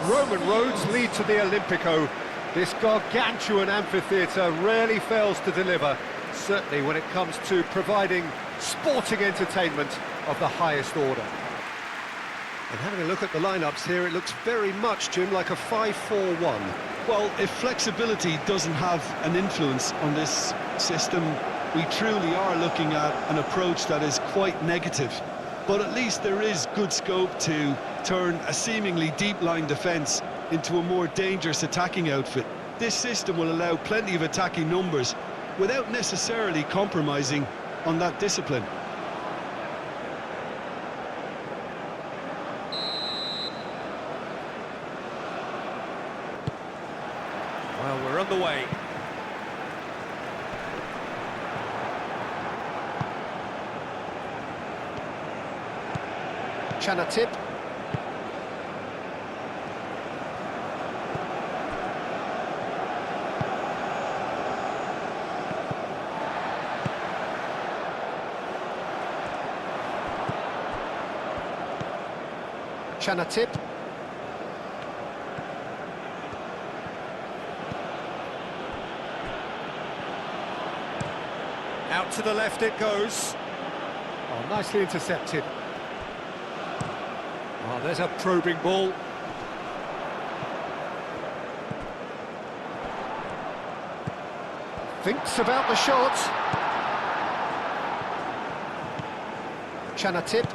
Roman roads lead to the Olimpico. This gargantuan amphitheatre rarely fails to deliver, certainly when it comes to providing sporting entertainment of the highest order. And having a look at the lineups here, it looks very much, Jim, like a 5-4-1. Well, if flexibility doesn't have an influence on this system, we truly are looking at an approach that is quite negative. But at least there is good scope to turn a seemingly deep-line defence into a more dangerous attacking outfit. This system will allow plenty of attacking numbers without necessarily compromising on that discipline. Well, we're on the way. Chanatip. Chanatip. Out to the left it goes. Oh, nicely intercepted. Oh, there's a probing ball. Thinks about the shot. Chanatip.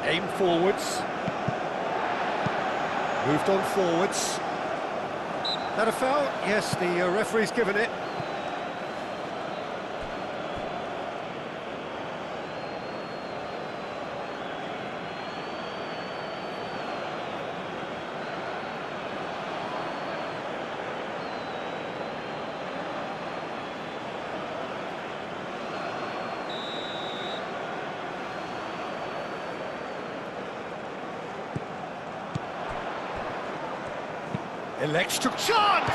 Aim forwards. Moved on forwards. That a foul? Yes, the referee's given it. Electric chance!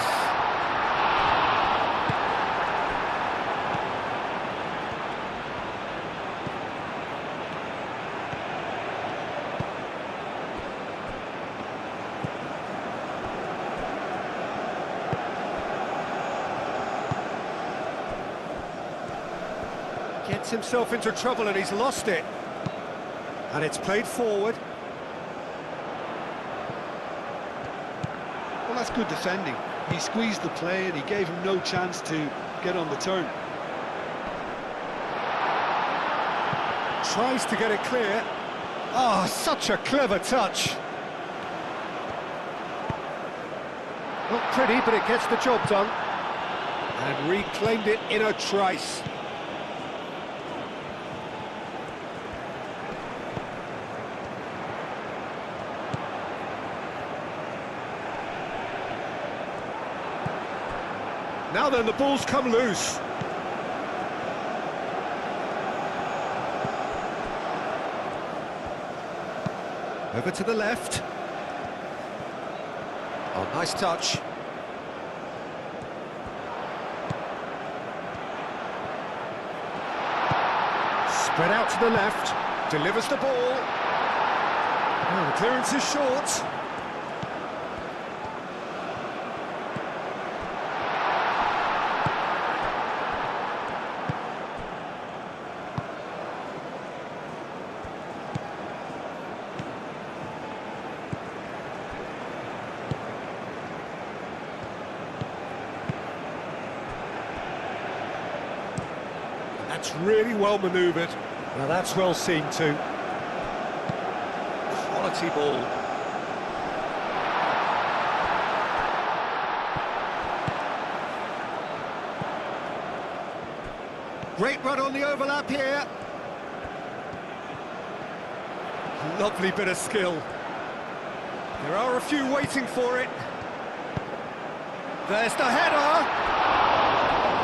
Gets himself into trouble and he's lost it. And it's played forward. Well, that's good defending. He squeezed the play and he gave him no chance to get on the turn. Tries to get it clear. Oh, such a clever touch. Not pretty, but it gets the job done. And reclaimed it in a trice. Now then, the ball's come loose. Over to the left. Oh, nice touch. Spread out to the left. Delivers the ball. Oh, the clearance is short. That's really well manoeuvred. Now that's well seen too. Quality ball. Great run on the overlap here. Lovely bit of skill. There are a few waiting for it. There's the header.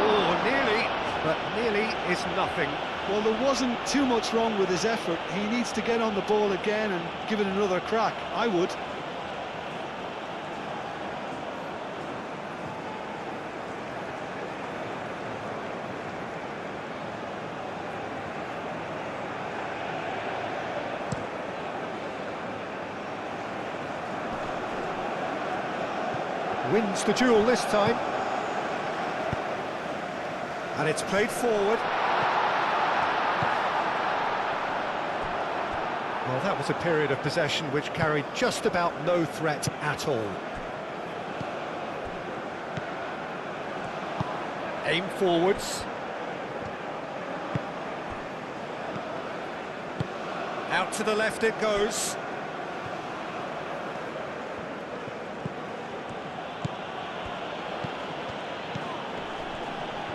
Oh, nearly. But nearly is nothing. Well, there wasn't too much wrong with his effort. He needs to get on the ball again and give it another crack. I would. Wins the duel this time. And it's played forward. Well, that was a period of possession which carried just about no threat at all. Aim forwards. Out to the left it goes.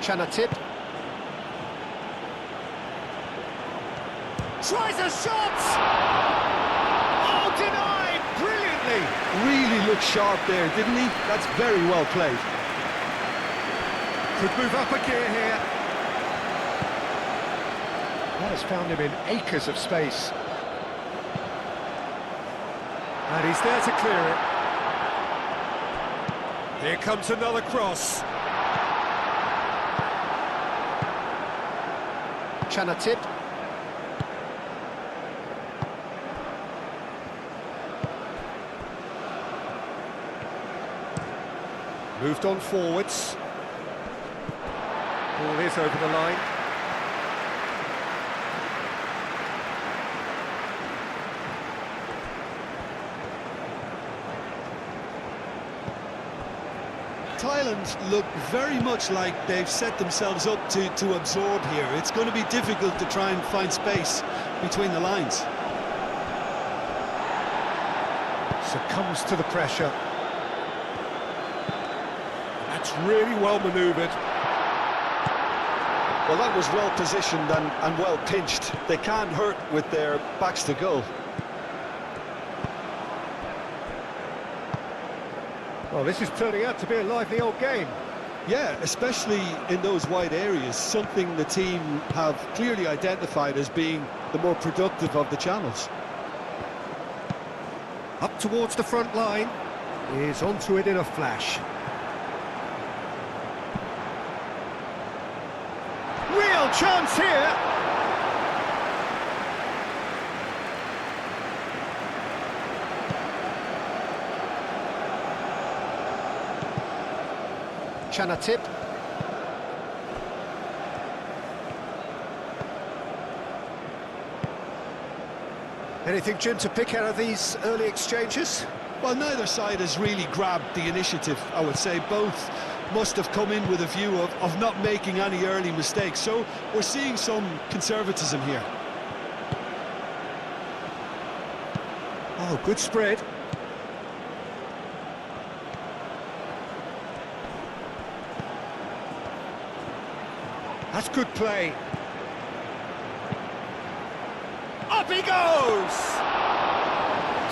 Chanatip. Tries a shot! Oh, denied! Brilliantly! Really looked sharp there, didn't he? That's very well played. Could move up a gear here. That has found him in acres of space. And he's there to clear it. Here comes another cross. Chanatip. Moved on forwards. Ball is over the line. Thailand look very much like they've set themselves up to absorb here. It's going to be difficult to try and find space between the lines. Succumbs to the pressure. That's really well manoeuvred. Well, that was well positioned and well pinched. They can't hurt with their backs to goal. Well, this is turning out to be a lively old game. Yeah, especially in those wide areas, something the team have clearly identified as being the more productive of the channels. Up towards the front line. Is onto it in a flash. Real chance here. Chanatip. Anything, Jim, to pick out of these early exchanges? Well, neither side has really grabbed the initiative, I would say. Both must have come in with a view of not making any early mistakes. So we're seeing some conservatism here. Oh, good spread. That's good play. Up he goes!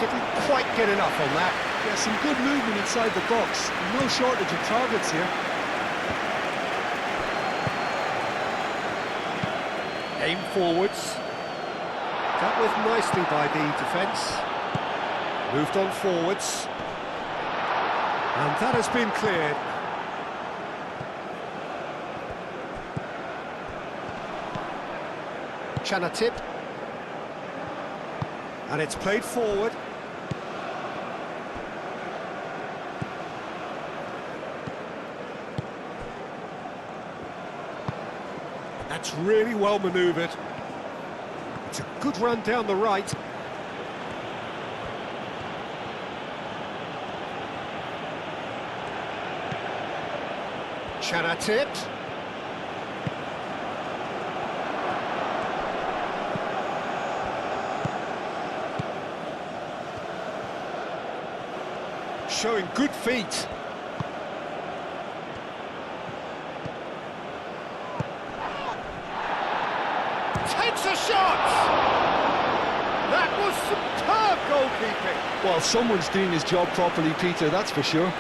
Didn't quite get enough on that. Yeah, some good movement inside the box. No shortage of targets here. Aim forwards. Dealt with nicely by the defence. Moved on forwards. And that has been cleared. Chanatip. And it's played forward. That's really well manoeuvred. It's a good run down the right. Chanatip. Showing good feet. Takes a shot! That was superb goalkeeping. Well, someone's doing his job properly, Peter, that's for sure.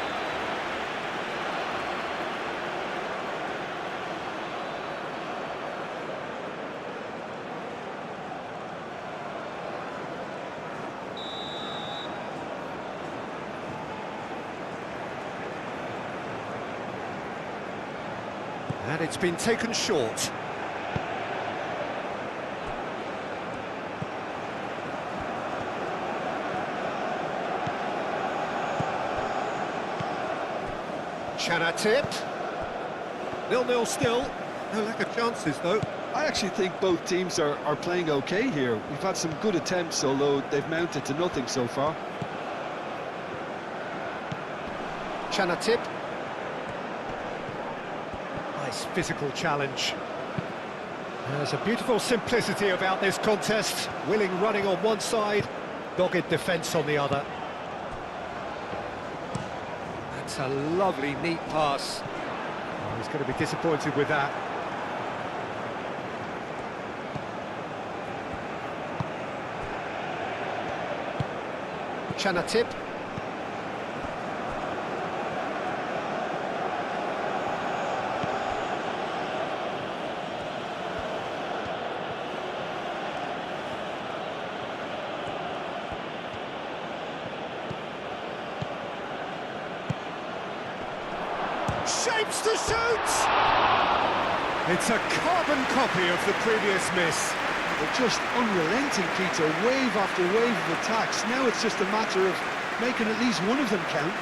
And it's been taken short. Tip. 0-0 still. No lack of chances, though. I actually think both teams are playing okay here. We've had some good attempts, although they've mounted to nothing so far. Tip. Nice physical challenge. There's a beautiful simplicity about this contest. Willing running on one side, dogged defence on the other. That's a lovely, neat pass. Oh, he's going to be disappointed with that. Tip. Shapes to shoot! It's a carbon copy of the previous miss. They're just unrelenting, Peter, wave after wave of attacks. Now it's just a matter of making at least one of them count.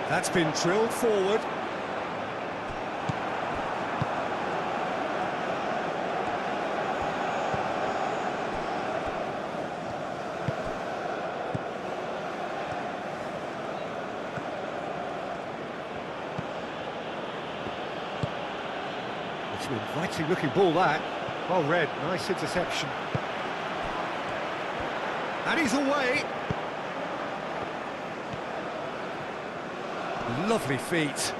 That's been drilled forward. It's an inviting looking ball, that. Well read, nice interception. And he's away. Lovely feet.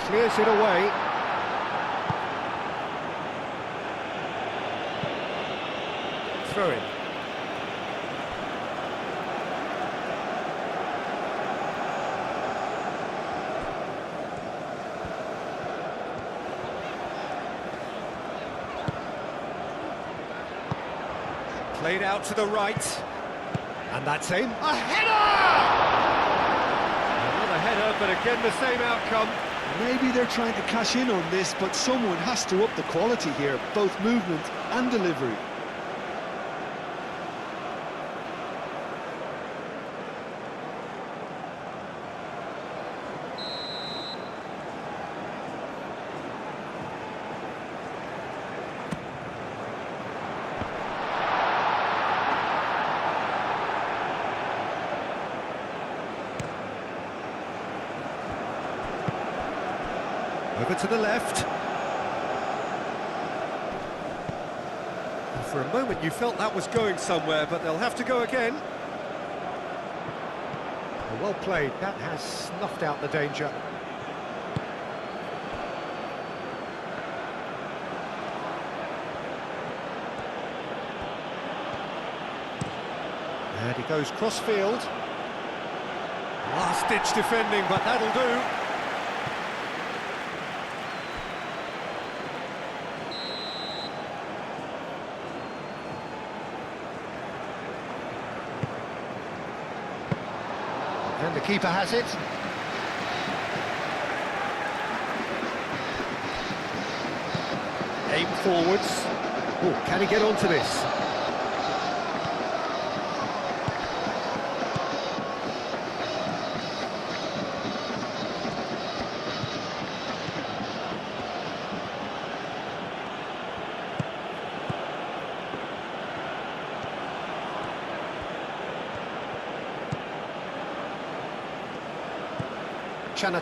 Clears it away. Throw in. Played out to the right, and that's in. A header! Another header, but again the same outcome. Maybe they're trying to cash in on this, but someone has to up the quality here, both movement and delivery. Over to the left. For a moment you felt that was going somewhere, but they'll have to go again. Well played, that has snuffed out the danger. And he goes cross-field. Last-ditch defending, but that'll do. And the keeper has it. Aim forwards. Oh, can he get onto this?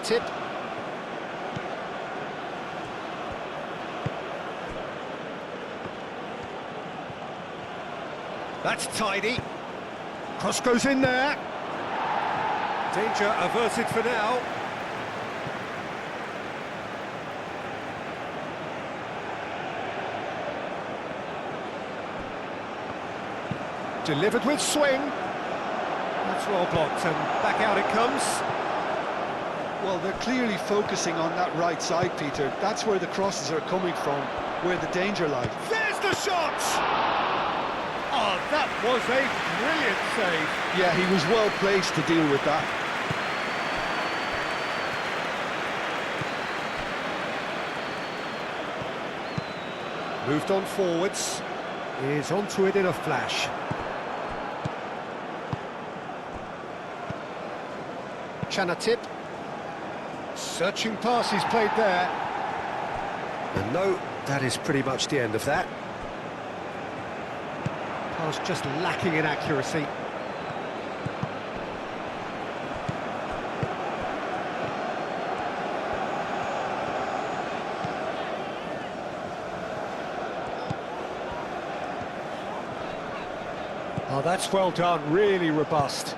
Tip. That's tidy. Cross goes in there. Danger averted for now. Delivered with swing. That's well blocked, and back out it comes. Well, they're clearly focusing on that right side, Peter. That's where the crosses are coming from, where the danger lies. There's the shot! Oh, that was a brilliant save. Yeah, he was well placed to deal with that. Moved on forwards. Is onto it in a flash. Chanatip. Searching pass he's played there. And no, that is pretty much the end of that. Pass just lacking in accuracy. Oh, that's well done, really robust.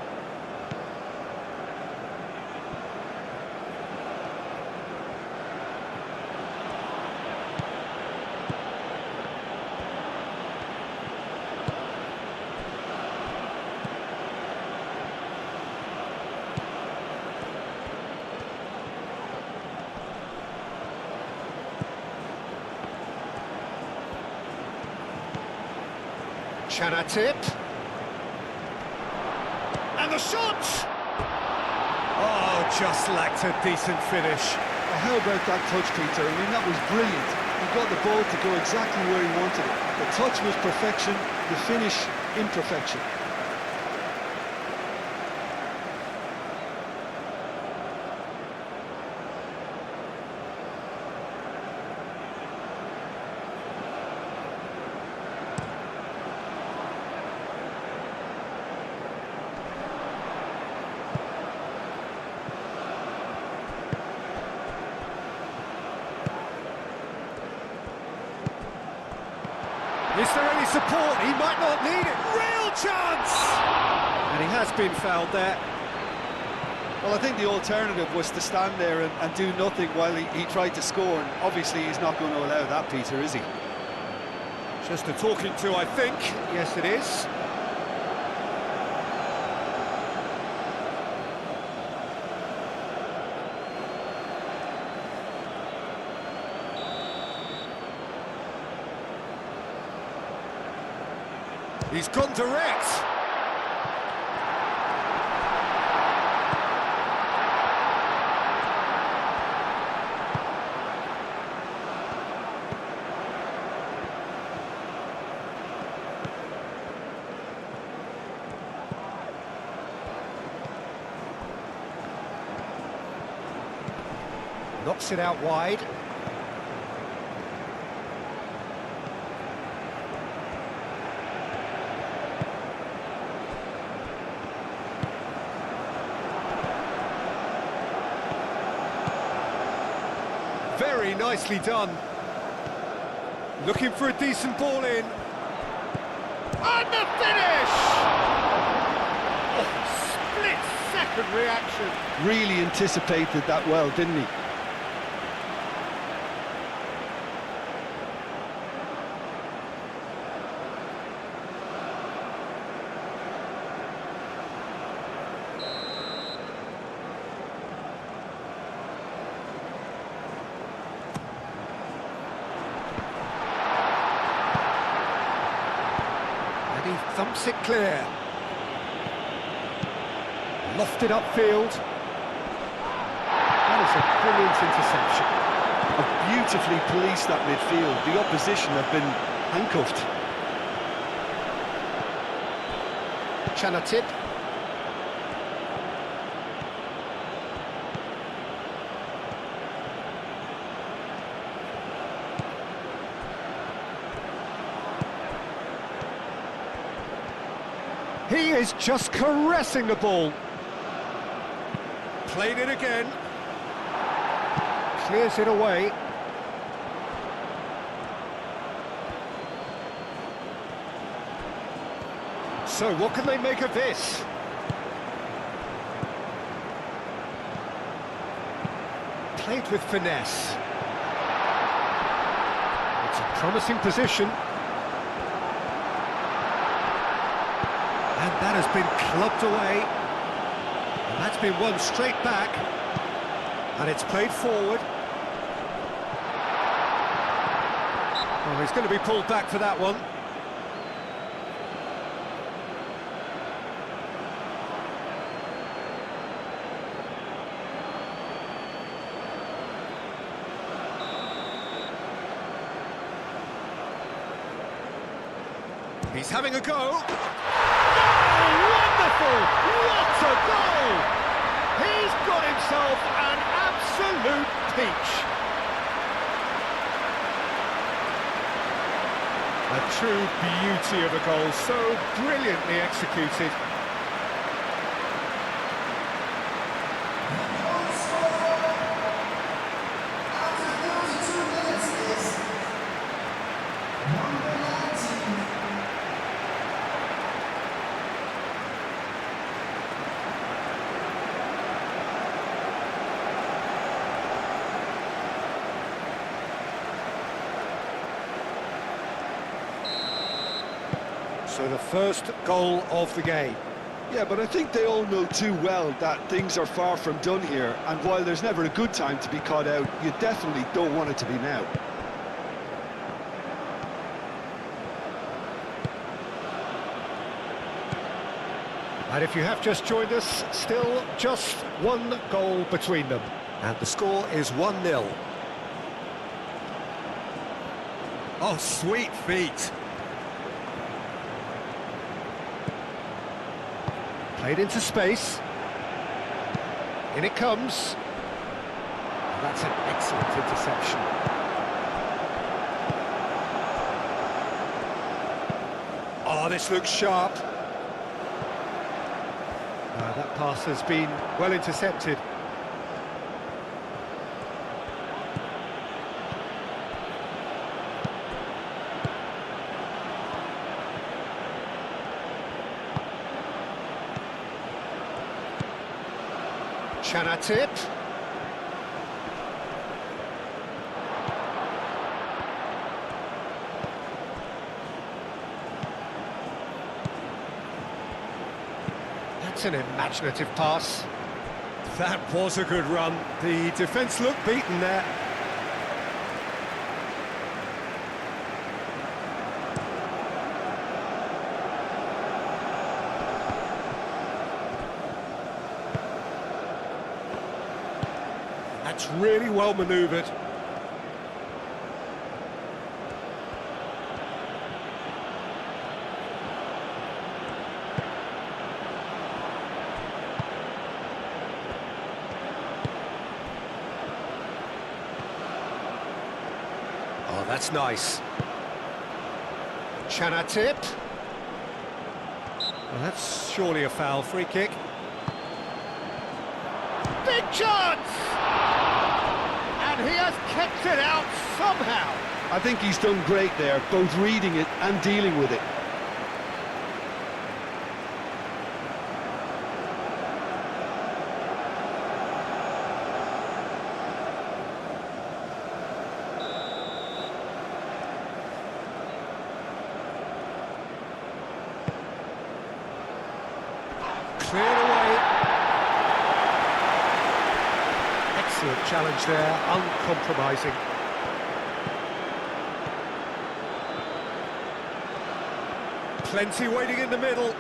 Chanatip. And the shot! Oh, just lacked a decent finish. Well, how about that touch, Peter? I mean, that was brilliant. He got the ball to go exactly where he wanted it. The touch was perfection, the finish, imperfection. Is there any support? He might not need it. Real chance! And he has been fouled there. Well, I think the alternative was to stand there and do nothing while he tried to score, and obviously he's not going to allow that, Peter, is he? Just a talking to, I think. Yes, it is. He's gone direct. Knocks it out wide. Very nicely done. Looking for a decent ball in. And the finish! Oh, split-second reaction. Really anticipated that well, didn't he? He thumps it clear. Lofted upfield. That is a brilliant interception. Have beautifully policed that midfield. The opposition have been handcuffed. Chanatip. He is just caressing the ball. Played it again. Clears it away. So what can they make of this? Played with finesse. It's a promising position. And that has been clubbed away. And that's been won straight back. And it's played forward. Oh, he's going to be pulled back for that one. He's having a go. Oh, wonderful! What a goal! He's got himself an absolute peach. A true beauty of a goal, so brilliantly executed. So the first goal of the game. Yeah, but I think they all know too well that things are far from done here, and while there's never a good time to be caught out, you definitely don't want it to be now. And if you have just joined us, still just one goal between them. And the score is 1-0. Oh, sweet feet. Played into space. In it comes. That's an excellent interception. Oh, this looks sharp. That pass has been well intercepted. Chanatip. That's an imaginative pass. That was a good run. The defence looked beaten there. That's really well manoeuvred. Oh, that's nice. Chanatip. Well, that's surely a foul. Free kick. Big chance! And he has kept it out somehow. I think he's done great there, both reading it and dealing with it. Cleared away. Excellent challenge there, uncompromising. Plenty waiting in the middle.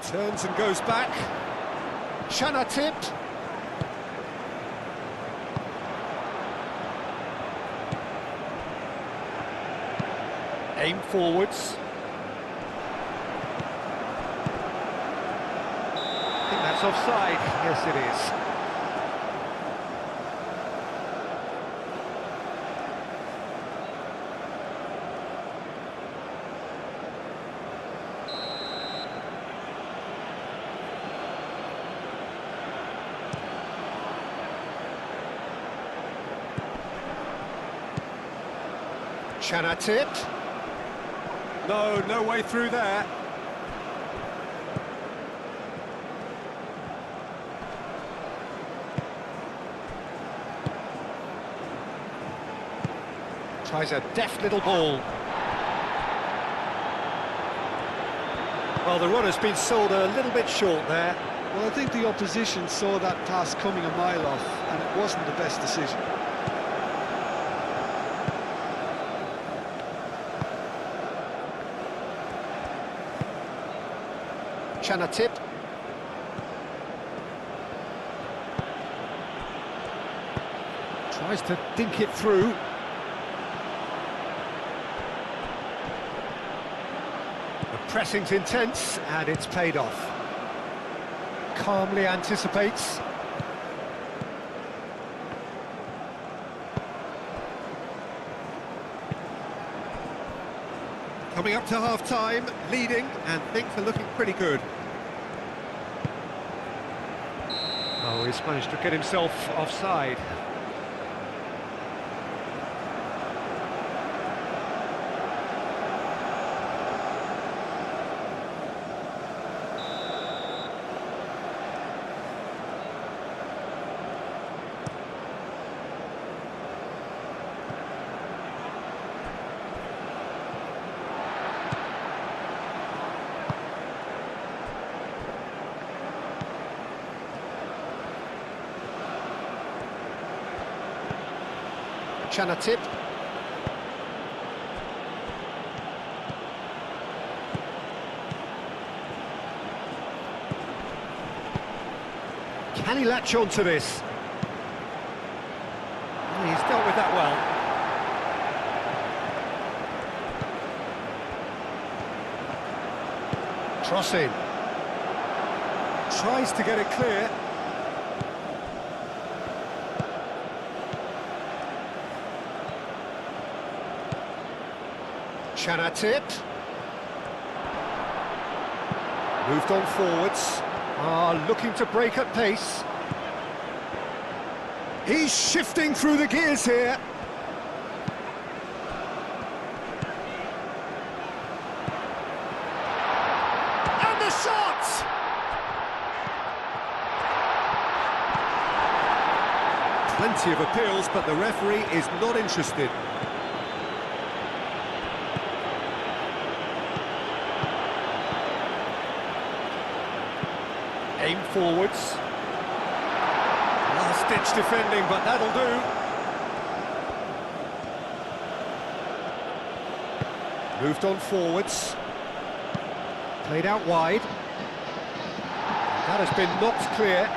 Turns and goes back. Chanatip. Aim forwards. I think that's offside. Yes, it is. Chanatip. No way through there. Tries a deft little ball. Well, the runner's been sold a little bit short there. Well, I think the opposition saw that pass coming a mile off, and it wasn't the best decision. Tip. Tries to dink it through. The pressing's intense, and it's paid off. Calmly anticipates. Coming up to half-time, leading, and things are looking pretty good. Oh, he's managed to get himself offside. Tip. Can he latch on to this? He's dealt with that well. Crossing. Tries to get it clear. Tip. Moved on forwards. Looking to break at pace. He's shifting through the gears here. And the shot! Plenty of appeals, but the referee is not interested. Aim forwards. Last-ditch defending, but that'll do. Moved on forwards. Played out wide. That has been knocked clear.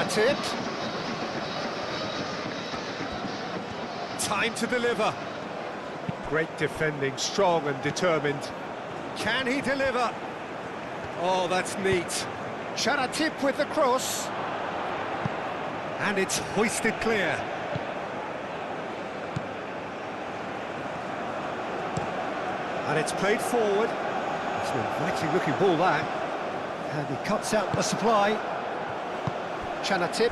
Tip. Time to deliver. Great defending, strong and determined. Can he deliver? Oh, that's neat. Tip with the cross. And it's hoisted clear. And it's played forward. It's an inviting looking ball that. And he cuts out the supply. Tip.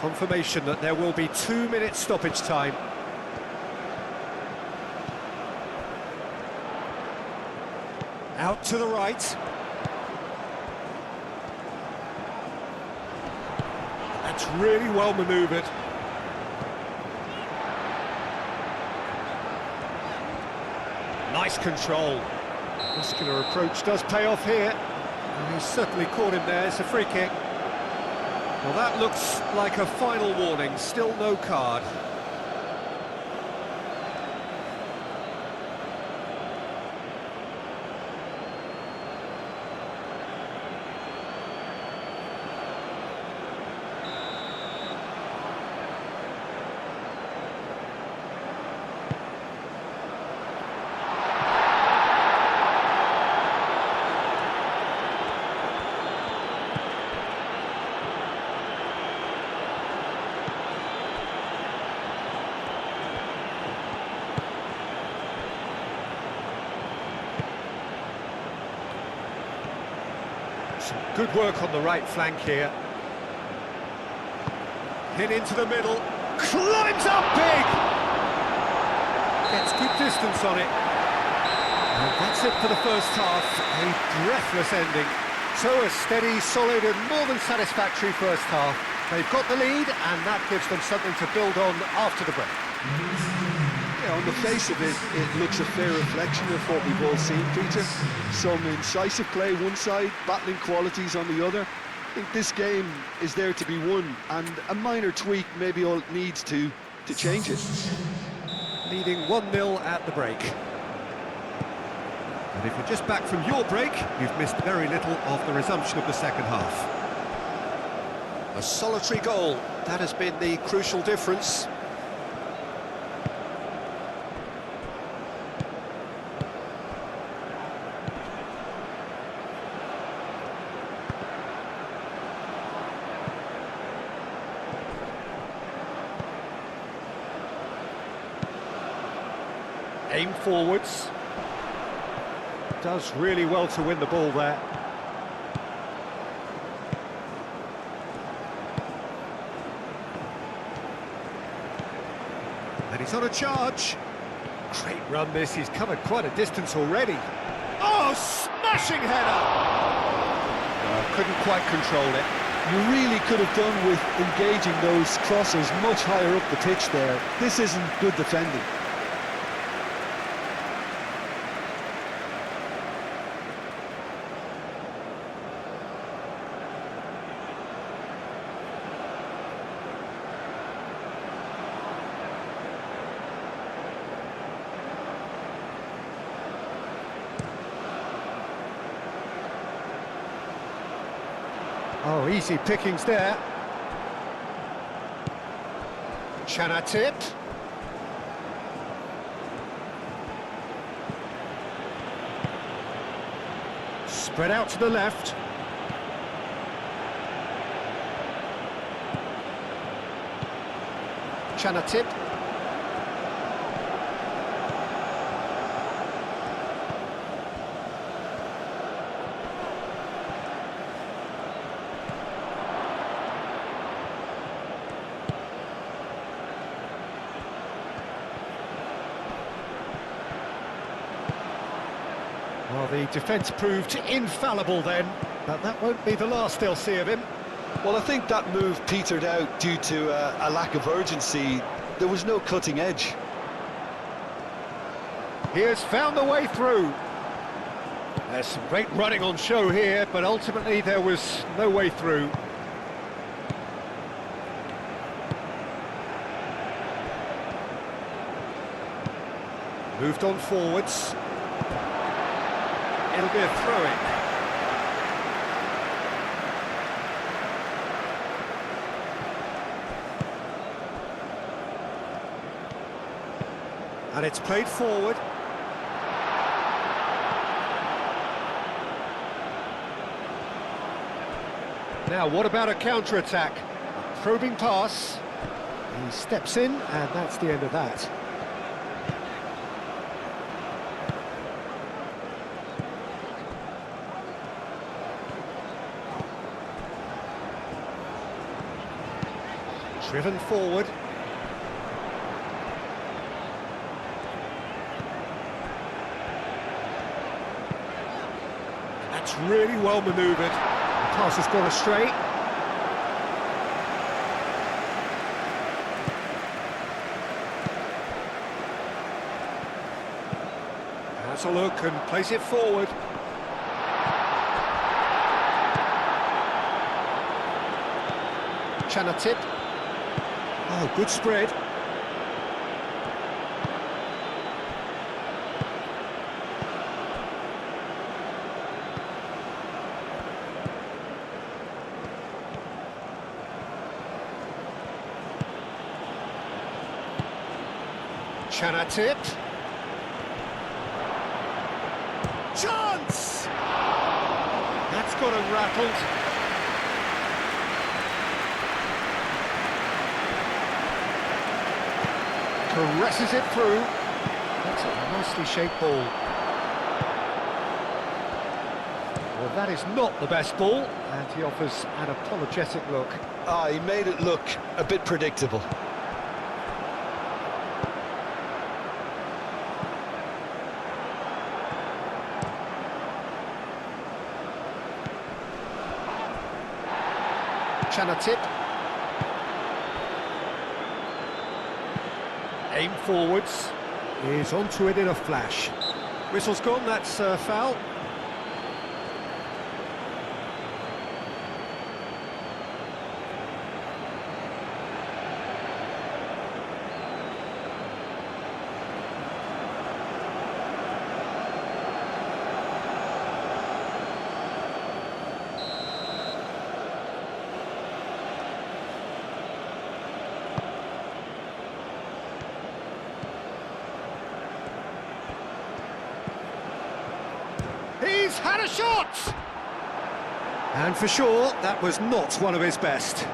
Confirmation that there will be 2 minutes stoppage time. Out to the right. That's really well manoeuvred. Nice control. Muscular approach does pay off here. And he's certainly caught him there. It's a free kick. Well, that looks like a final warning. Still no card. Some good work on the right flank here. Hit into the middle, climbs up big! Gets good distance on it. And that's it for the first half, a breathless ending. So a steady, solid and more than satisfactory first half. They've got the lead and that gives them something to build on after the break. Yeah, on the face of it, it looks a fair reflection of what we've all seen, Peter. Some incisive play one side, battling qualities on the other. I think this game is there to be won, and a minor tweak maybe all it needs to change it. Leading 1-0 at the break. And if you're just back from your break, you've missed very little of the resumption of the second half. A solitary goal, that has been the crucial difference. Aim forwards. Does really well to win the ball there. And he's on a charge. Great run this, he's covered quite a distance already. Oh, smashing header! Couldn't quite control it. You really could have done with engaging those crosses much higher up the pitch there. This isn't good defending. Oh, easy pickings there. Chanatip. Spread out to the left. Chanatip. Well, the defence proved infallible then, but that won't be the last they'll see of him. Well, I think that move petered out due to a lack of urgency. There was no cutting edge. He has found the way through. There's some great running on show here, but ultimately there was no way through. Moved on forwards. It'll be a throw-in. And it's played forward. Now, what about a counter-attack? Probing pass. He steps in, and that's the end of that. Driven forward. That's really well manoeuvred. The pass has gone astray. Has a look and plays it forward. Chanatip. Oh, good spread. Chanatip. Chance! That's got him rattled. Caresses it through. That's a nicely shaped ball. Well, that is not the best ball, and he offers an apologetic look. He made it look a bit predictable. Tip. Aim forwards. He's onto it in a flash. Whistle's gone, that's a foul. He's had a shot! And for sure, that was not one of his best.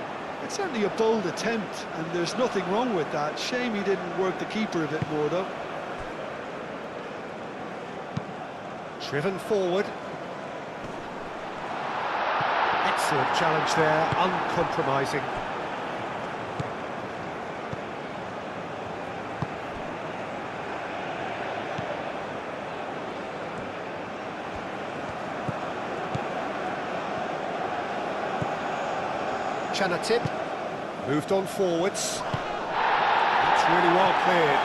It's certainly a bold attempt, and there's nothing wrong with that. Shame he didn't work the keeper a bit more, though. Driven forward. Excellent challenge there, uncompromising. Tip, moved on forwards. That's really well cleared.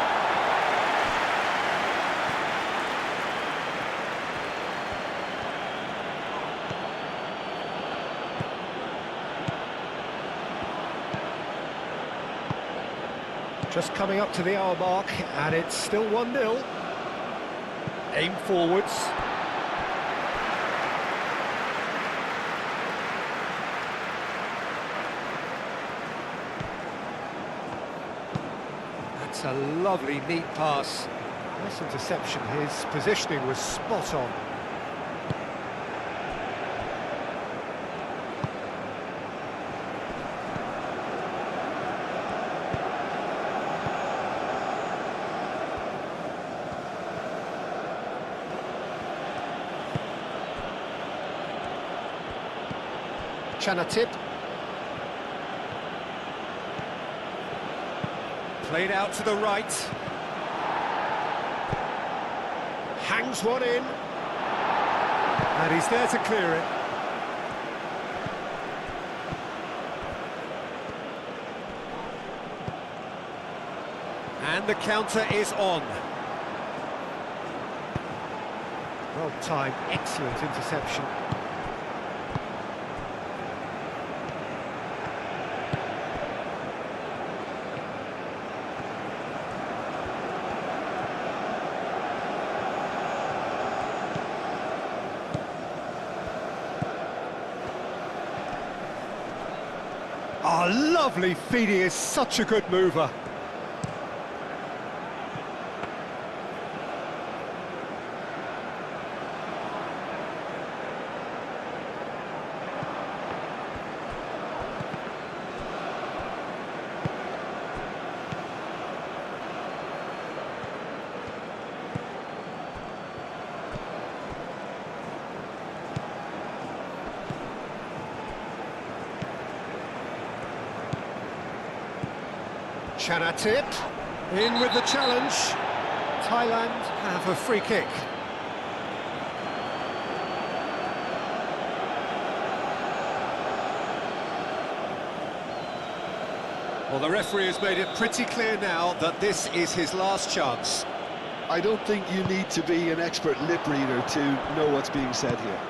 Just coming up to the hour mark, and it's still 1-0. Aim forwards. That's a lovely, neat pass. Nice interception. His positioning was spot on. Tip. Played out to the right. Hangs one in. And he's there to clear it. And the counter is on. Well timed, excellent interception. Oh, lovely feed, he is such a good mover. Tip, in with the challenge. Thailand have a free kick. Well, the referee has made it pretty clear now that this is his last chance. I don't think you need to be an expert lip reader to know what's being said here.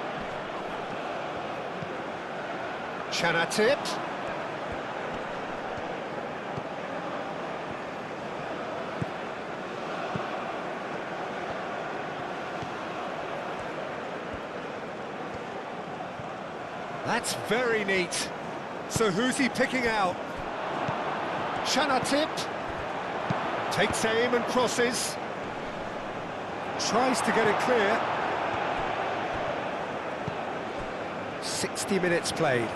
Tip. That's very neat. So who's he picking out? Tip takes aim and crosses. Tries to get it clear. 60 minutes played.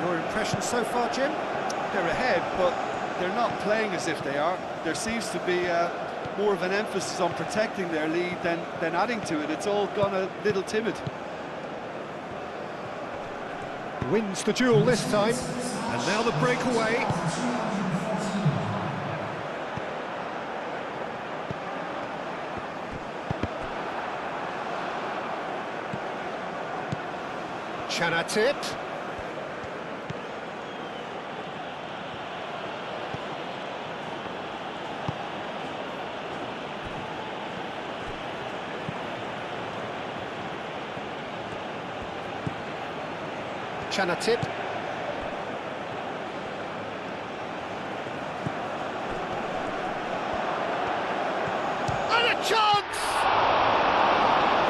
Your impression so far, Jim? They're ahead, but they're not playing as if they are. There seems to be more of an emphasis on protecting their lead than adding to it. It's all gone a little timid. Wins the duel this time. And now the breakaway. Chanatip. Chanatip. And a chance!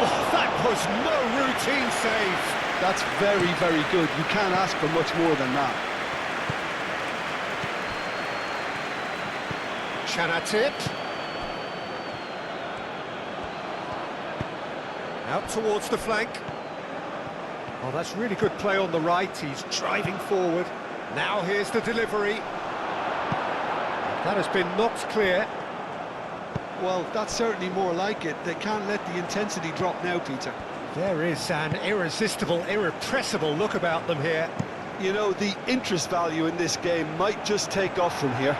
Oh, that was no routine save. That's very, very good. You can't ask for much more than that. Chanatip. Out towards the flank. Oh, that's really good play on the right. He's driving forward. Now here's the delivery. That has been knocked clear. Well, that's certainly more like it. They can't let the intensity drop now, Peter. There is an irresistible, irrepressible look about them here. You know, the interest value in this game might just take off from here.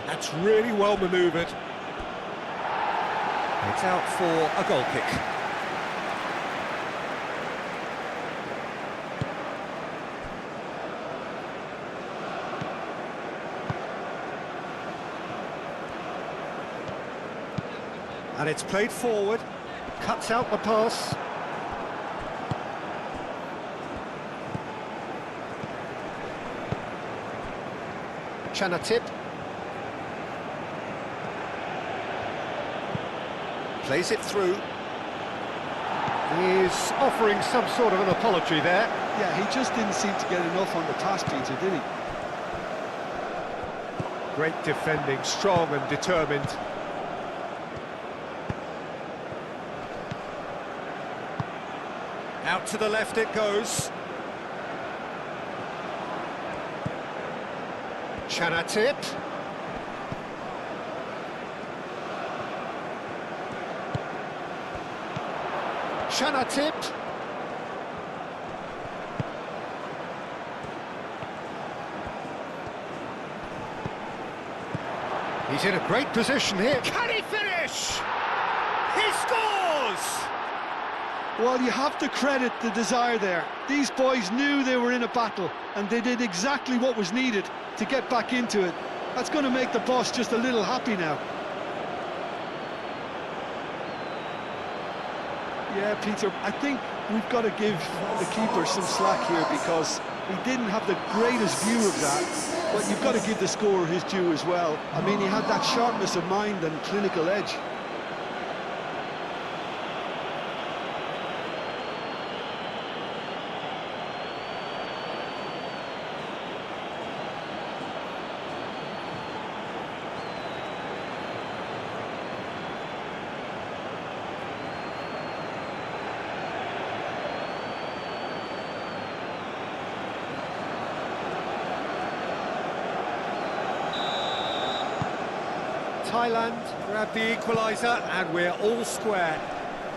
That's really well manoeuvred. It's out for a goal kick. And it's played forward, cuts out the pass. Chanatip. Plays it through. He's offering some sort of an apology there. Yeah, he just didn't seem to get enough on the pass, Peter, did he? Great defending, strong and determined. Out to the left it goes. Chanatip. Chanatip. He's in a great position here. Can he finish? He scores! Well, you have to credit the desire there. These boys knew they were in a battle, and they did exactly what was needed to get back into it. That's going to make the boss just a little happy now. Yeah, Peter, I think we've got to give the keeper some slack here because he didn't have the greatest view of that, but you've got to give the scorer his due as well. I mean, he had that sharpness of mind and clinical edge. Thailand grab the equaliser and we're all square.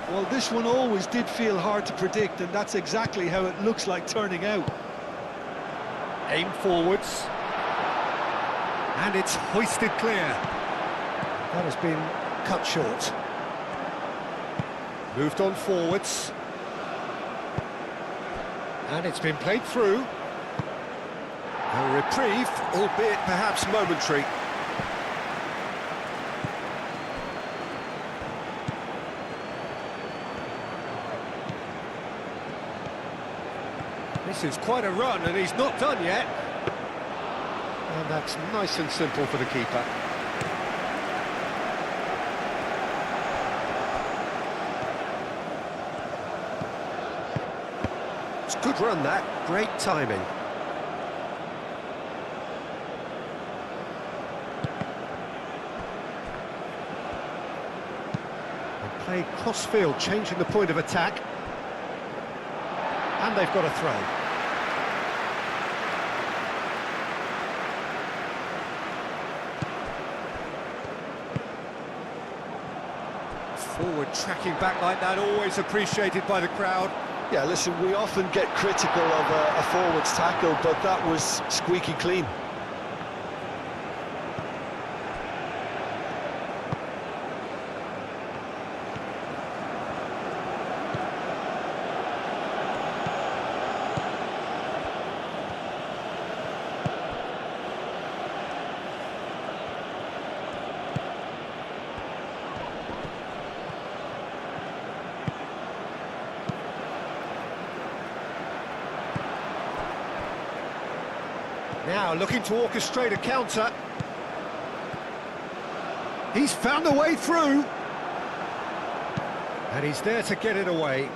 Well, this one always did feel hard to predict, and that's exactly how it looks like turning out. Aim forwards. And it's hoisted clear. That has been cut short. Moved on forwards. And it's been played through. A reprieve, albeit perhaps momentary. This is quite a run, and he's not done yet. And that's nice and simple for the keeper. It's a good run, that. Great timing. And played cross-field, changing the point of attack. And they've got a throw. Forward tracking back like that, always appreciated by the crowd. Yeah, listen, we often get critical of a forward's tackle, but that was squeaky clean. Now looking to orchestrate a counter. He's found a way through. And he's there to get it away.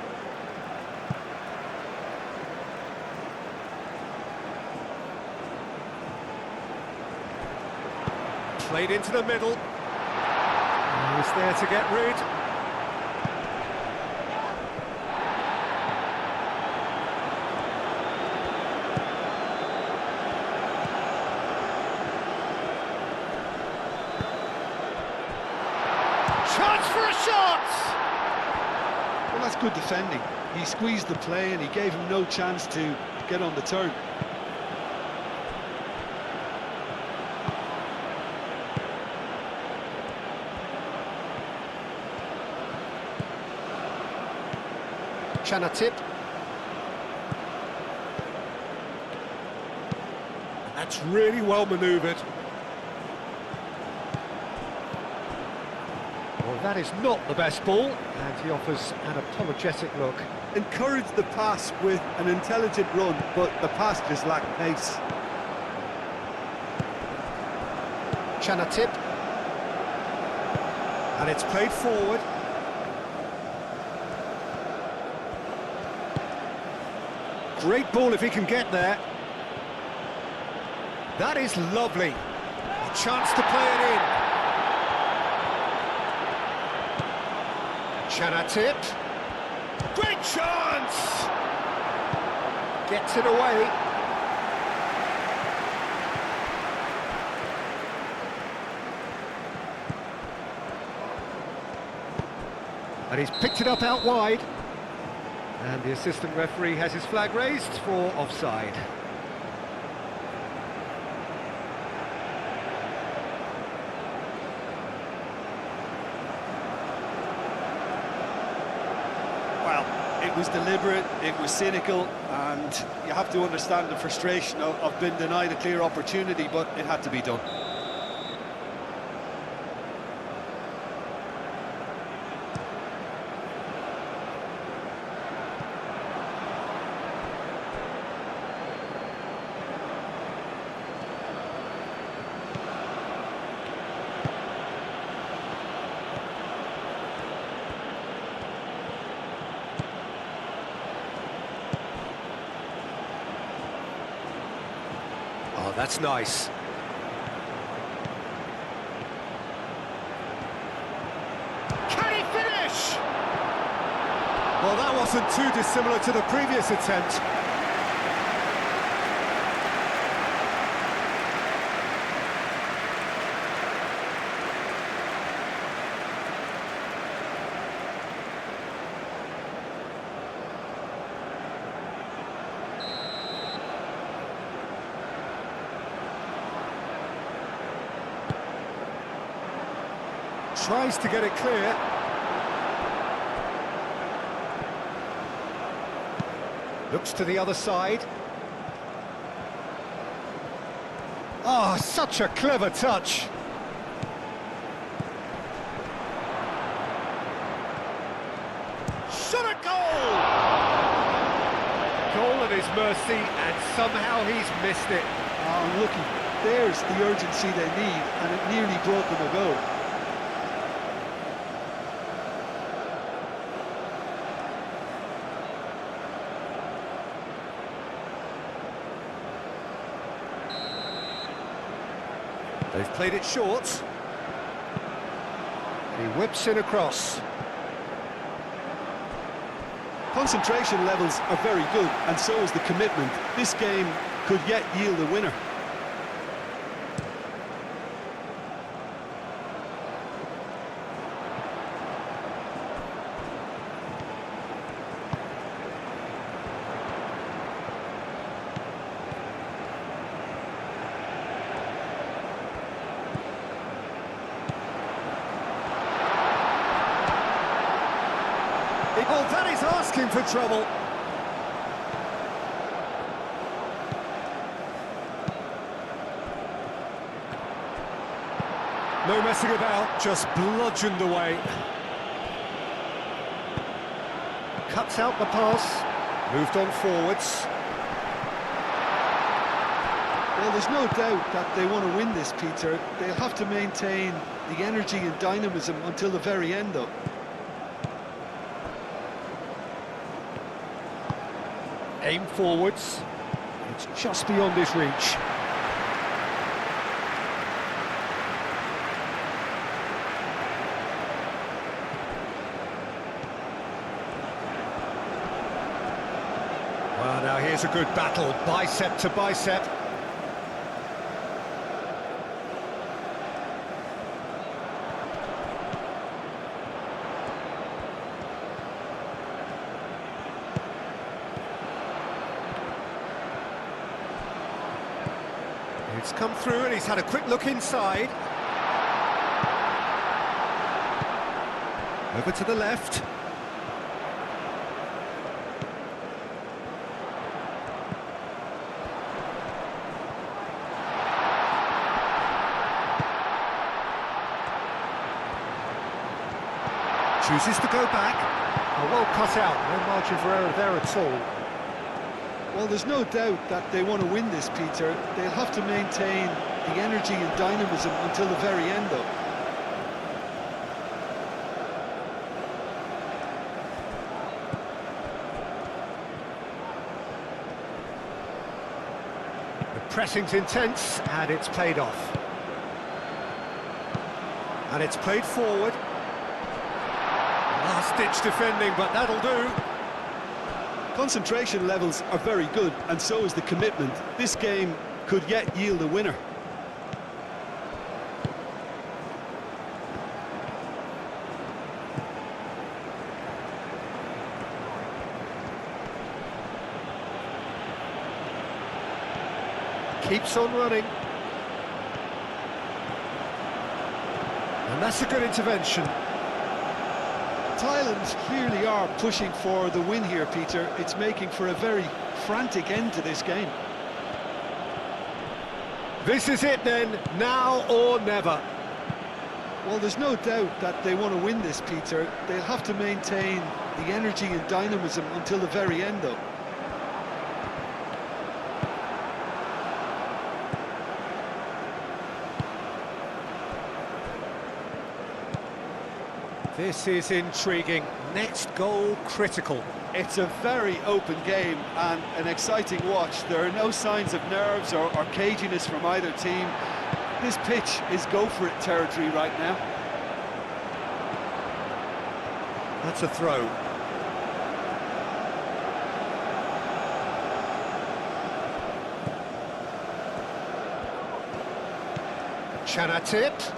Played into the middle. He's there to get rid. Chance for a shot! Well, that's good defending. He squeezed the play and he gave him no chance to get on the turn. Tip. That's really well manoeuvred. Well, that is not the best ball, and he offers an apologetic look. Encourage the pass with an intelligent run, but the pass just lacked pace. Tip. And it's played forward. Great ball if he can get there. That is lovely. A chance to play it in. Tip. Great chance! Gets it away. And he's picked it up out wide. And the assistant referee has his flag raised for offside. Well, it was deliberate, it was cynical, and you have to understand the frustration of being denied a clear opportunity, but it had to be done. Oh, that's nice. Can he finish? Well, that wasn't too dissimilar to the previous attempt. Tries to get it clear. Looks to the other side. Oh, such a clever touch. Shot a goal! Goal at his mercy, and somehow he's missed it. Oh, looky, there's the urgency they need, and it nearly brought them a goal. They've played it short. He whips it across. Concentration levels are very good, and so is the commitment. This game could yet yield a winner. Well, that is asking for trouble. No messing about, just bludgeoned away. Cuts out the pass, moved on forwards. Well, there's no doubt that they want to win this, Peter. They'll have to maintain the energy and dynamism until the very end, though. Aim forwards. It's just beyond his reach. Well, now here's a good battle, bicep to bicep. It's come through and he's had a quick look inside. Over to the left. Chooses to go back. Oh, well cut out, no margin for error there at all. Well, there's no doubt that they want to win this, Peter. They'll have to maintain the energy and dynamism until the very end, though. The pressing's intense, and it's played off. And it's played forward. Last-ditch defending, but that'll do. Concentration levels are very good, and so is the commitment. This game could yet yield a winner. Keeps on running. And that's a good intervention. Thailand clearly are pushing for the win here, Peter. It's making for a very frantic end to this game. This is it then, now or never. Well, there's no doubt that they want to win this, Peter. They'll have to maintain the energy and dynamism until the very end, though. This is intriguing. Next goal critical. It's a very open game and an exciting watch. There are no signs of nerves or caginess from either team. This pitch is go-for-it territory right now. That's a throw. Chanatip.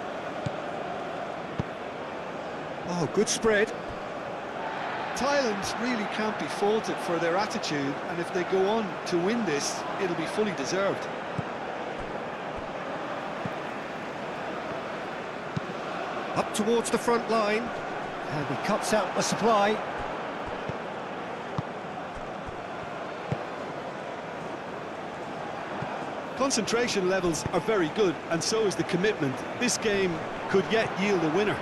Oh, good spread. Thailand really can't be faulted for their attitude, and if they go on to win this, it'll be fully deserved. Up towards the front line, and he cuts out the supply. Concentration levels are very good, and so is the commitment. This game could yet yield a winner.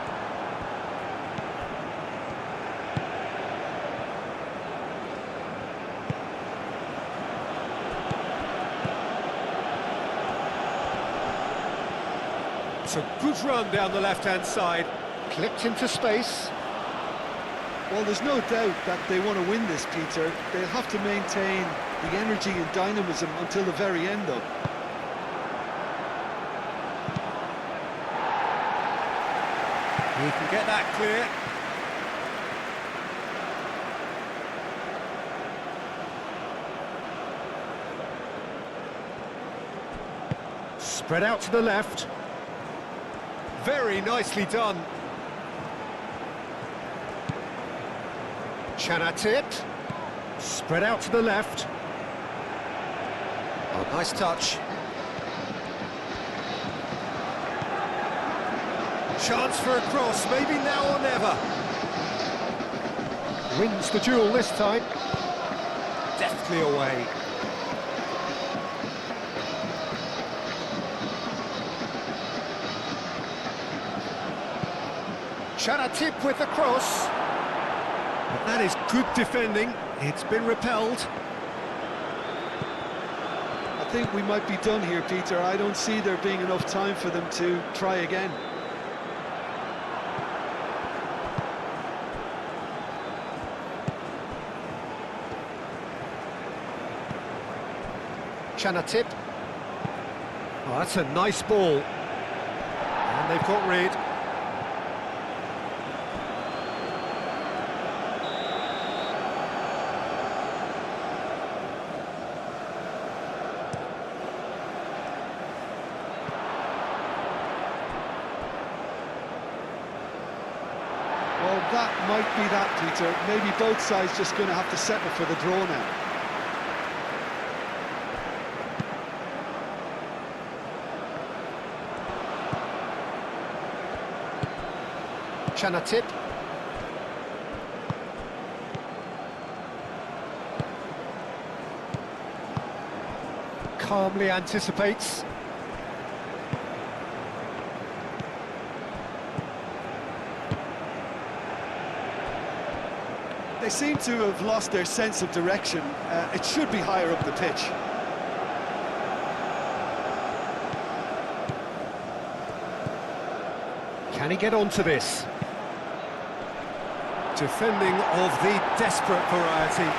It's a good run down the left-hand side, clipped into space. Well, there's no doubt that they want to win this, Peter. They'll have to maintain the energy and dynamism until the very end, though. He can get that clear. Spread out to the left. Very nicely done. Chanatip. Spread out to the left. Oh, nice touch. Chance for a cross, maybe now or never. Wins the duel this time. Deftly away. Chanatip with the cross. But that is good defending. It's been repelled. I think we might be done here, Peter. I don't see there being enough time for them to try again. Chanatip. Oh, that's a nice ball. And they've got rid. Well, that might be that, Peter. Maybe both sides just going to have to settle for the draw now. Chanatip. Calmly anticipates. They seem to have lost their sense of direction. It should be higher up the pitch. Can he get onto this? Defending of the desperate variety.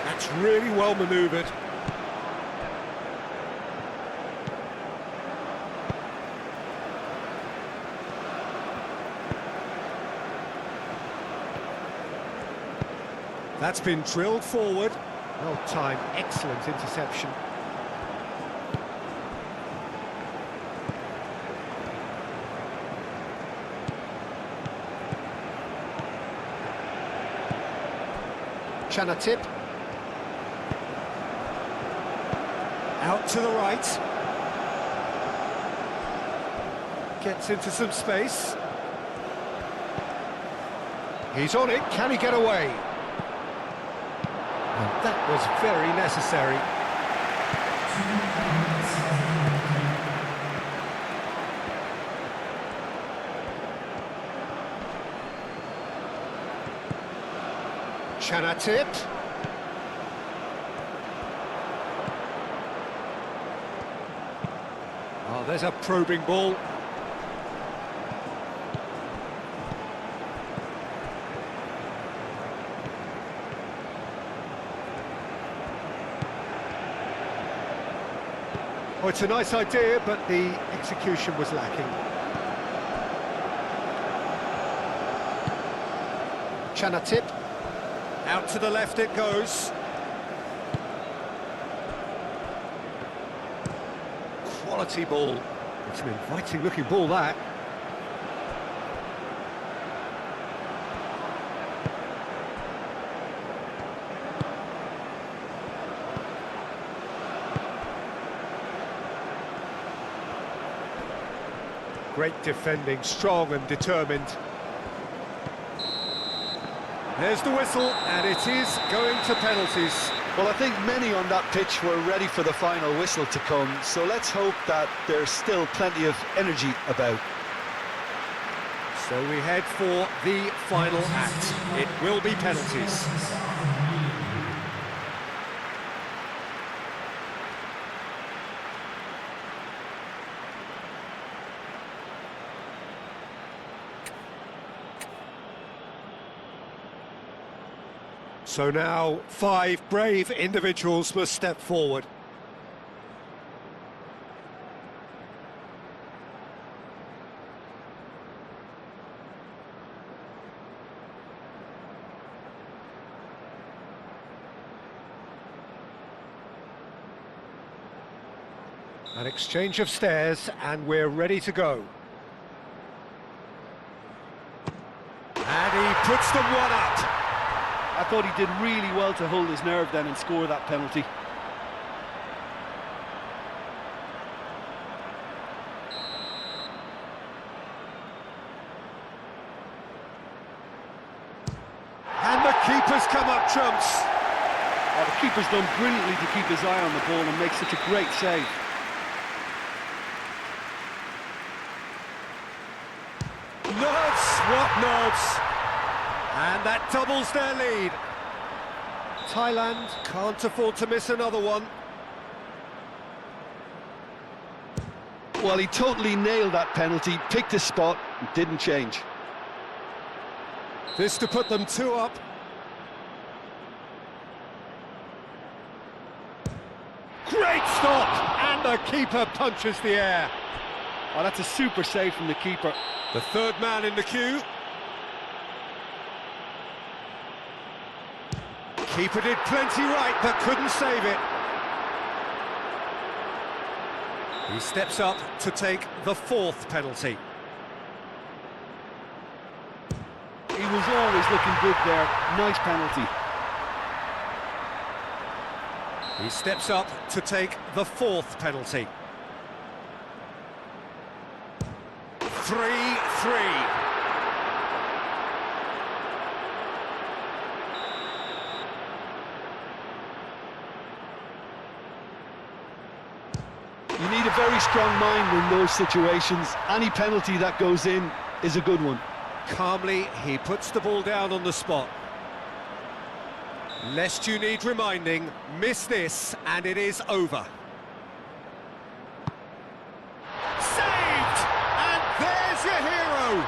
That's really well manoeuvred. That's been drilled forward. Well timed, excellent interception. Chanatip. Out to the right. Gets into some space. He's on it, can he get away? And that was very necessary. Chanatip. Oh, there's a probing ball. Oh, it's a nice idea, but the execution was lacking. Chanatip. Out to the left it goes. Quality ball. It's an inviting looking ball, that. Great defending, strong and determined. There's the whistle, and it is going to penalties. Well, I think many on that pitch were ready for the final whistle to come, so let's hope that there's still plenty of energy about. So we head for the final act. It will be penalties. So now 5 brave individuals must step forward. An exchange of stares, and we're ready to go. And he puts them one up. I thought he did really well to hold his nerve then and score that penalty. And the keeper's come up trumps. Oh, the keeper's done brilliantly to keep his eye on the ball and make such a great save. Nods, what nods? And that doubles their lead. Thailand can't afford to miss another one. Well, he totally nailed that penalty, picked his spot, and didn't change. This to put them 2 up. Great stop! And the keeper punches the air. Oh, that's a super save from the keeper. The third man in the queue. Keeper did plenty right, but couldn't save it. He steps up to take the 4th penalty. He was always looking good there. Nice penalty. He steps up to take the 4th penalty. 3-3. You need a very strong mind in those situations. Any penalty that goes in is a good one. Calmly, he puts the ball down on the spot. Lest you need reminding, miss this and it is over. Saved! And there's your hero!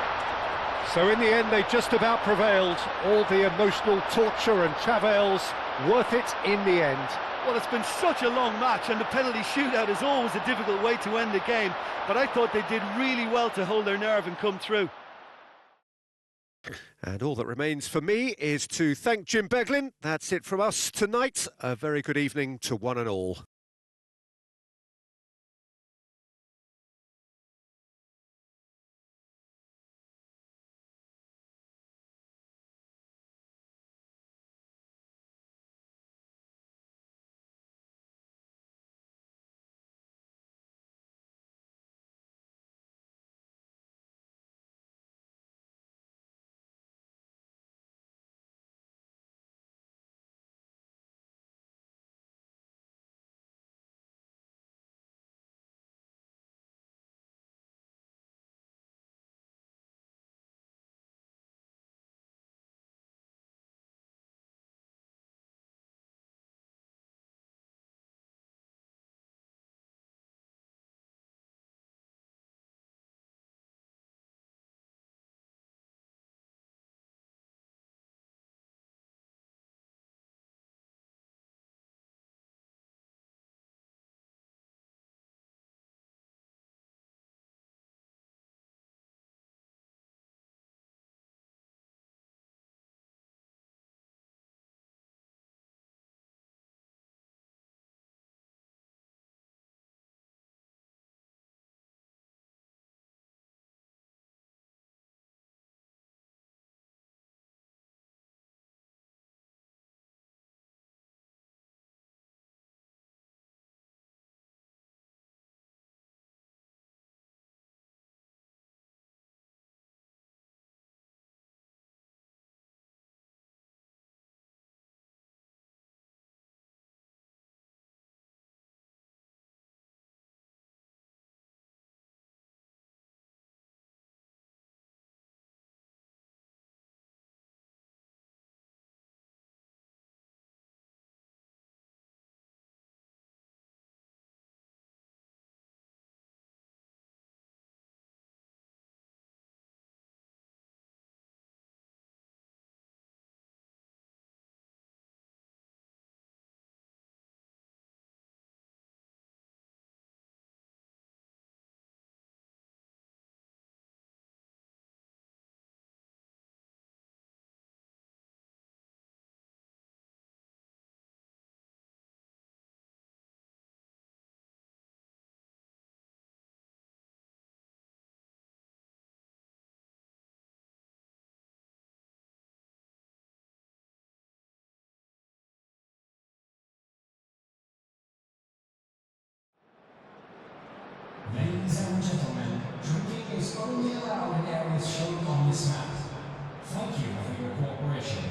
So in the end, they just about prevailed. All the emotional torture and travails, worth it in the end. Well, it's been such a long match, and the penalty shootout is always a difficult way to end the game, but I thought they did really well to hold their nerve and come through. And all that remains for me is to thank Jim Beglin. That's it from us tonight. A very good evening to one and all. gentlemen, drinking is only allowed in areas shown on this map. Thank you for your cooperation.